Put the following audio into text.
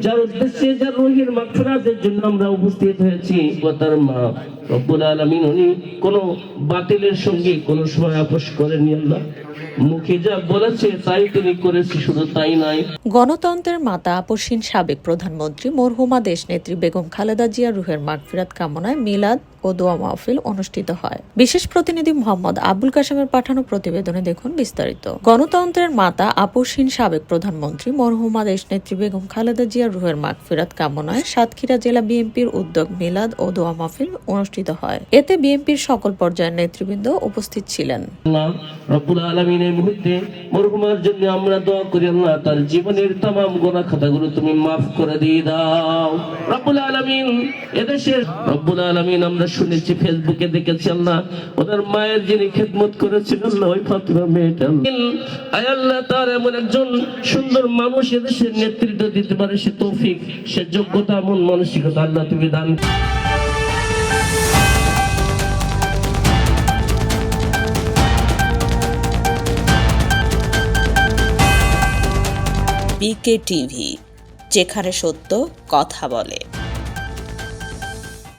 যার উদ্দেশ্যে যার রুহের মাগফিরাতের জন্য আমরা উপস্থিত হয়েছি, তার মা রব্বুল আলামিন উনি কোনো বাতিলের সঙ্গে কোনো সময় আপোষ করেননি। আল্লাহ মুখে যা বলেছে তাই তিনি করেছে, শুধু তাই নয়। গণতন্ত্রের মাতা আপসহীন সাবেক প্রধানমন্ত্রী মরহুমা দেশনেত্রী বেগম খালেদা জিয়ার রুহের মাগফিরাত কামনায় মিলাদ ও দোয়া মাহফিল অনুষ্ঠিত হয়। বিশেষ প্রতিনিধি মোহাম্মদ আবুল কাশেমের পাঠানো প্রতিবেদনে দেখুন বিস্তারিত। গণতন্ত্রের মাতা আপসহীন সাবেক প্রধানমন্ত্রী মরহুমা দেশনেত্রী বেগম খালেদা জিয়ার রুহের মাগফিরাত কামনায় সাতক্ষীরা জেলা বিএনপির উদ্যোগ মিলাদ ও দোয়া মাহফিল অনুষ্ঠিত হয়। এতে বিএনপির সকল পর্যায়ের নেতৃবৃন্দ উপস্থিত ছিলেন। আল্লাহ রব্বুল আলামিন এই মুহূর্তে মরহুমার জন্য আমরা দোয়া করি, আল্লাহ তার জীবনের तमाम গুনাহ খাতাগুলো তুমি maaf করে দিয়ে দাও রব্বুল আলামিন। এদেশের রব্বুল আলামিন আমরা শুনেছি, ফেসবুকে দেখেছি, আল্লাহ ওনার মায়ের যিনি খেদমত করেছেন, আল্লাহ ওই ফাতিমা মেয়েটা, আয় আল্লাহ তার এমন একজন সুন্দর মানুষ এদেশের নেতৃত্ব দিতে পারে, সে তৌফিক, সে যোগ্যতা, মন মানসিকতা আল্লাহ তুমি দান। BK টিভি, যেখানে সত্য কথা বলে।